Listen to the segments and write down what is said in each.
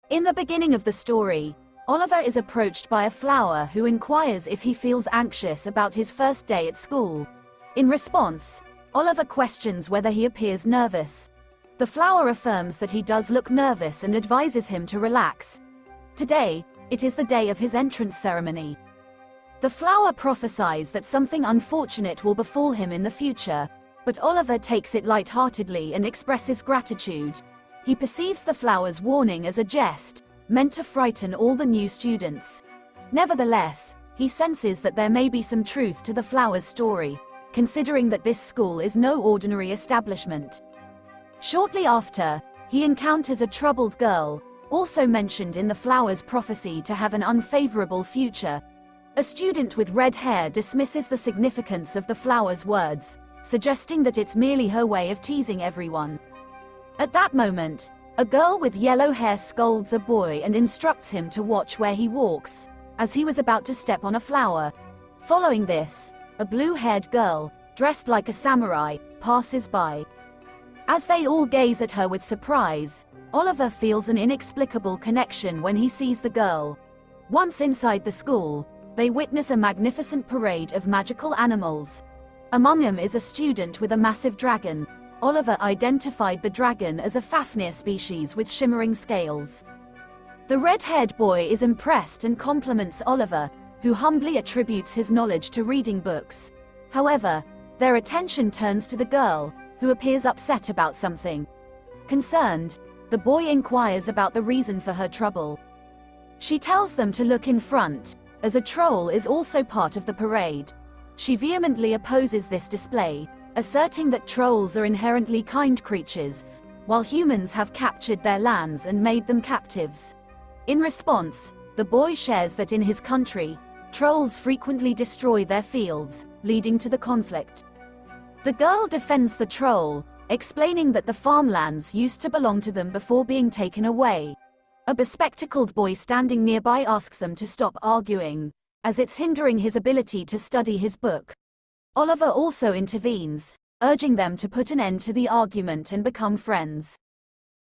In the beginning of the story, Oliver is approached by a flower who inquires if he feels anxious about his first day at school. In response, Oliver questions whether he appears nervous. The flower affirms that he does look nervous and advises him to relax. Today, it is the day of his entrance ceremony. The flower prophesies that something unfortunate will befall him in the future, but Oliver takes it lightheartedly and expresses gratitude. He perceives the flower's warning as a jest, meant to frighten all the new students. Nevertheless, he senses that there may be some truth to the flower's story, considering that this school is no ordinary establishment. Shortly after, he encounters a troubled girl, also mentioned in the flower's prophecy to have an unfavorable future. A student with red hair dismisses the significance of the flower's words, suggesting that it's merely her way of teasing everyone. At that moment, a girl with yellow hair scolds a boy and instructs him to watch where he walks, as he was about to step on a flower. Following this, a blue-haired girl, dressed like a samurai, passes by. As they all gaze at her with surprise, Oliver feels an inexplicable connection when he sees the girl. Once inside the school, they witness a magnificent parade of magical animals. Among them is a student with a massive dragon. Oliver identified the dragon as a Fafnir species with shimmering scales. The red-haired boy is impressed and compliments Oliver, who humbly attributes his knowledge to reading books. However, their attention turns to the girl, who appears upset about something. Concerned, the boy inquires about the reason for her trouble. She tells them to look in front, as a troll is also part of the parade. She vehemently opposes this display, asserting that trolls are inherently kind creatures, while humans have captured their lands and made them captives. In response, the boy shares that in his country, trolls frequently destroy their fields, leading to the conflict. The girl defends the troll, explaining that the farmlands used to belong to them before being taken away. A bespectacled boy standing nearby asks them to stop arguing, as it's hindering his ability to study his book. Oliver also intervenes, urging them to put an end to the argument and become friends.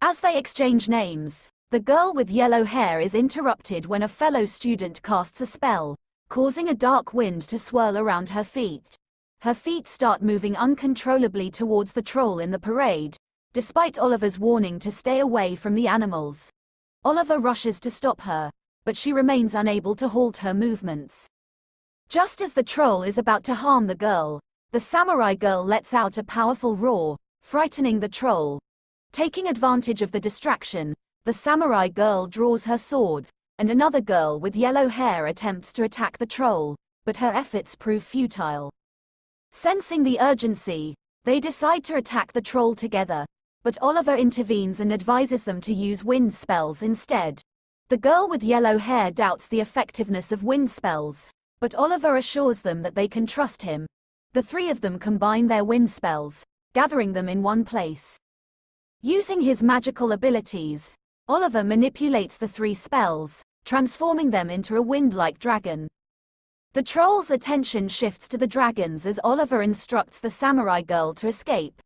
As they exchange names, the girl with yellow hair is interrupted when a fellow student casts a spell, causing a dark wind to swirl around her feet. Her feet start moving uncontrollably towards the troll in the parade, despite Oliver's warning to stay away from the animals. Oliver rushes to stop her, but she remains unable to halt her movements. Just as the troll is about to harm the girl, the samurai girl lets out a powerful roar, frightening the troll. Taking advantage of the distraction, the samurai girl draws her sword, and another girl with yellow hair attempts to attack the troll, but her efforts prove futile. Sensing the urgency, they decide to attack the troll together, but Oliver intervenes and advises them to use wind spells instead. The girl with yellow hair doubts the effectiveness of wind spells, but Oliver assures them that they can trust him. The three of them combine their wind spells, gathering them in one place. Using his magical abilities, Oliver manipulates the three spells, transforming them into a wind-like dragon. The troll's attention shifts to the dragons as Oliver instructs the samurai girl to escape.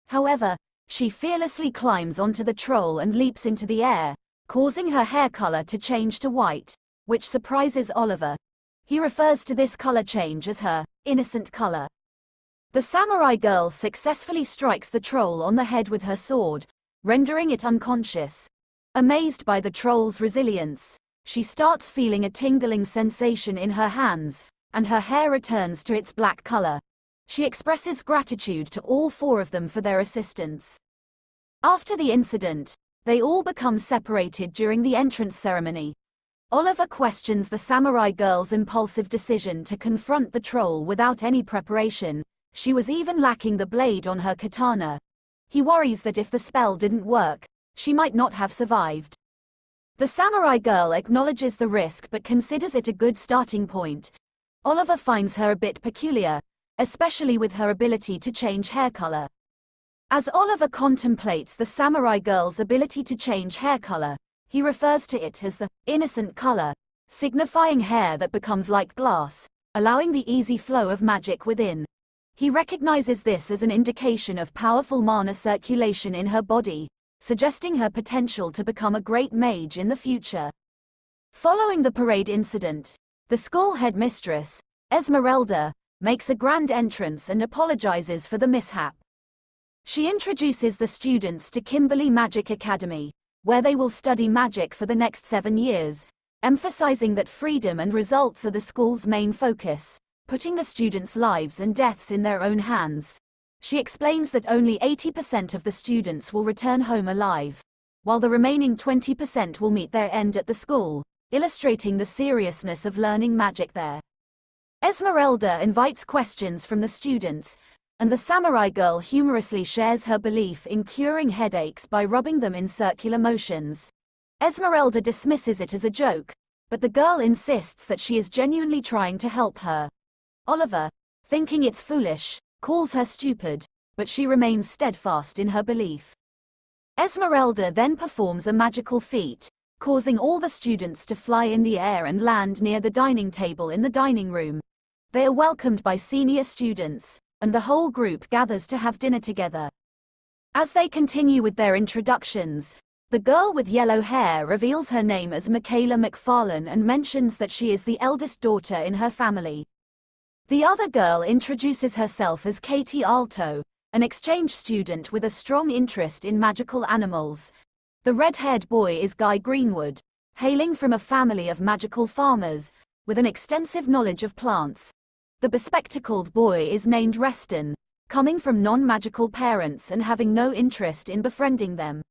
However, she fearlessly climbs onto the troll and leaps into the air, causing her hair color to change to white, which surprises Oliver. He refers to this color change as her innocent color. The samurai girl successfully strikes the troll on the head with her sword, rendering it unconscious. Amazed by the troll's resilience, she starts feeling a tingling sensation in her hands, and her hair returns to its black color. She expresses gratitude to all four of them for their assistance. After the incident, they all become separated during the entrance ceremony. Oliver questions the samurai girl's impulsive decision to confront the troll without any preparation. She was even lacking the blade on her katana. He worries that if the spell didn't work, she might not have survived. The samurai girl acknowledges the risk but considers it a good starting point. Oliver finds her a bit peculiar, especially with her ability to change hair color. As Oliver contemplates the samurai girl's ability to change hair color, he refers to it as the innocent color, signifying hair that becomes like glass, allowing the easy flow of magic within. He recognizes this as an indication of powerful mana circulation in her body. suggesting her potential to become a great mage in the future. Following the parade incident, the school headmistress, Esmeralda, makes a grand entrance and apologizes for the mishap. She introduces the students to Kimberly Magic Academy, where they will study magic for the next 7 years, emphasizing that freedom and results are the school's main focus, putting the students' lives and deaths in their own hands. She explains that only 80% of the students will return home alive, while the remaining 20% will meet their end at the school, illustrating the seriousness of learning magic there. Esmeralda invites questions from the students, and the samurai girl humorously shares her belief in curing headaches by rubbing them in circular motions. Esmeralda dismisses it as a joke, but the girl insists that she is genuinely trying to help her. Oliver, thinking it's foolish, calls her stupid, but she remains steadfast in her belief. Esmeralda then performs a magical feat, causing all the students to fly in the air and land near the dining table in the dining room. They are welcomed by senior students, and the whole group gathers to have dinner together. As they continue with their introductions, the girl with yellow hair reveals her name as Michaela McFarlane and mentions that she is the eldest daughter in her family. The other girl introduces herself as Katie Alto, an exchange student with a strong interest in magical animals. The red-haired boy is Guy Greenwood, hailing from a family of magical farmers, with an extensive knowledge of plants. The bespectacled boy is named Reston, coming from non-magical parents and having no interest in befriending them.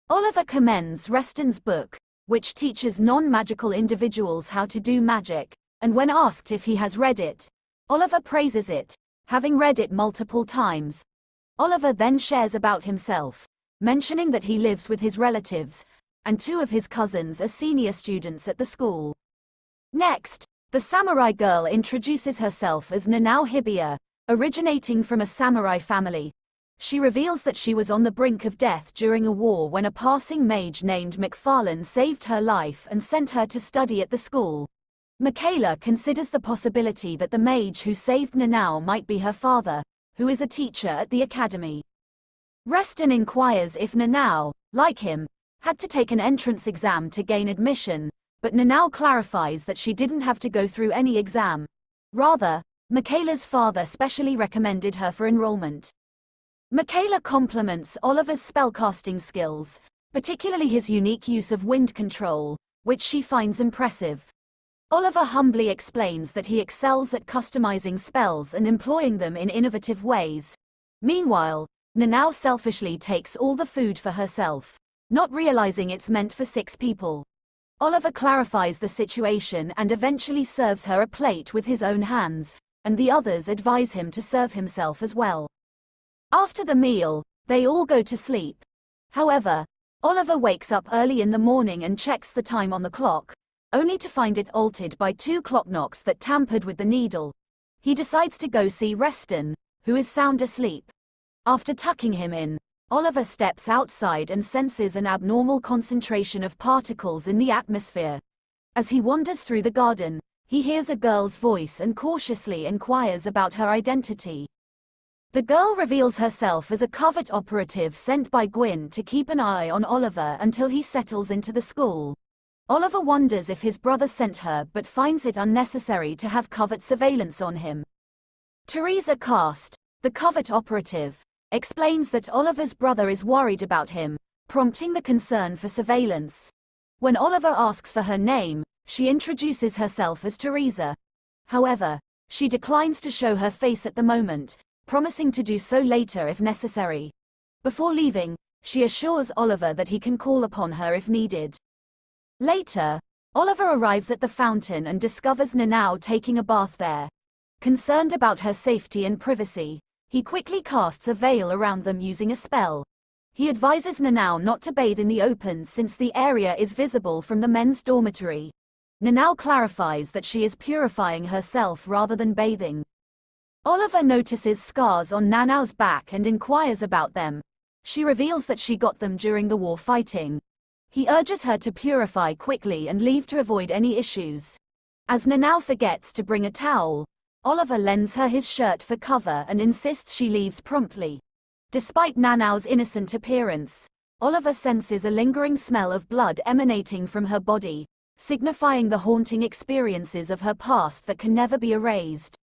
Oliver commends Reston's book, which teaches non-magical individuals how to do magic, and when asked if he has read it, Oliver praises it, having read it multiple times. Oliver then shares about himself, mentioning that he lives with his relatives, and 2 of his cousins are senior students at the school. Next, the samurai girl introduces herself as Nanao Hibiya, originating from a samurai family. She reveals that she was on the brink of death during a war when a passing mage named McFarlane saved her life and sent her to study at the school. Michaela considers the possibility that the mage who saved Nanao might be her father, who is a teacher at the academy. Reston inquires if Nanao, like him, had to take an entrance exam to gain admission, but Nanao clarifies that she didn't have to go through any exam. Rather, Michaela's father specially recommended her for enrollment. Michaela compliments Oliver's spellcasting skills, particularly his unique use of wind control, which she finds impressive. Oliver humbly explains that he excels at customizing spells and employing them in innovative ways. Meanwhile, Nanao selfishly takes all the food for herself, not realizing it's meant for 6 people. Oliver clarifies the situation and eventually serves her a plate with his own hands, and the others advise him to serve himself as well. After the meal, they all go to sleep. However, Oliver wakes up early in the morning and checks the time on the clock, only to find it altered by 2 clock knocks that tampered with the needle. He decides to go see Reston, who is sound asleep. After tucking him in, Oliver steps outside and senses an abnormal concentration of particles in the atmosphere. As he wanders through the garden, he hears a girl's voice and cautiously inquires about her identity. The girl reveals herself as a covert operative sent by Gwyn to keep an eye on Oliver until he settles into the school. Oliver wonders if his brother sent her but finds it unnecessary to have covert surveillance on him. Teresa Cast, the covert operative, explains that Oliver's brother is worried about him, prompting the concern for surveillance. When Oliver asks for her name, she introduces herself as Teresa. However, she declines to show her face at the moment, promising to do so later if necessary. Before leaving, she assures Oliver that he can call upon her if needed. Later, Oliver arrives at the fountain and discovers Nanao taking a bath there. Concerned about her safety and privacy, he quickly casts a veil around them using a spell. He advises Nanao not to bathe in the open since the area is visible from the men's dormitory. Nanao clarifies that she is purifying herself rather than bathing. Oliver notices scars on Nanao's back and inquires about them. She reveals that she got them during the war fighting. He urges her to purify quickly and leave to avoid any issues. As Nanao forgets to bring a towel, Oliver lends her his shirt for cover and insists she leaves promptly. Despite Nanao's innocent appearance, Oliver senses a lingering smell of blood emanating from her body, signifying the haunting experiences of her past that can never be erased.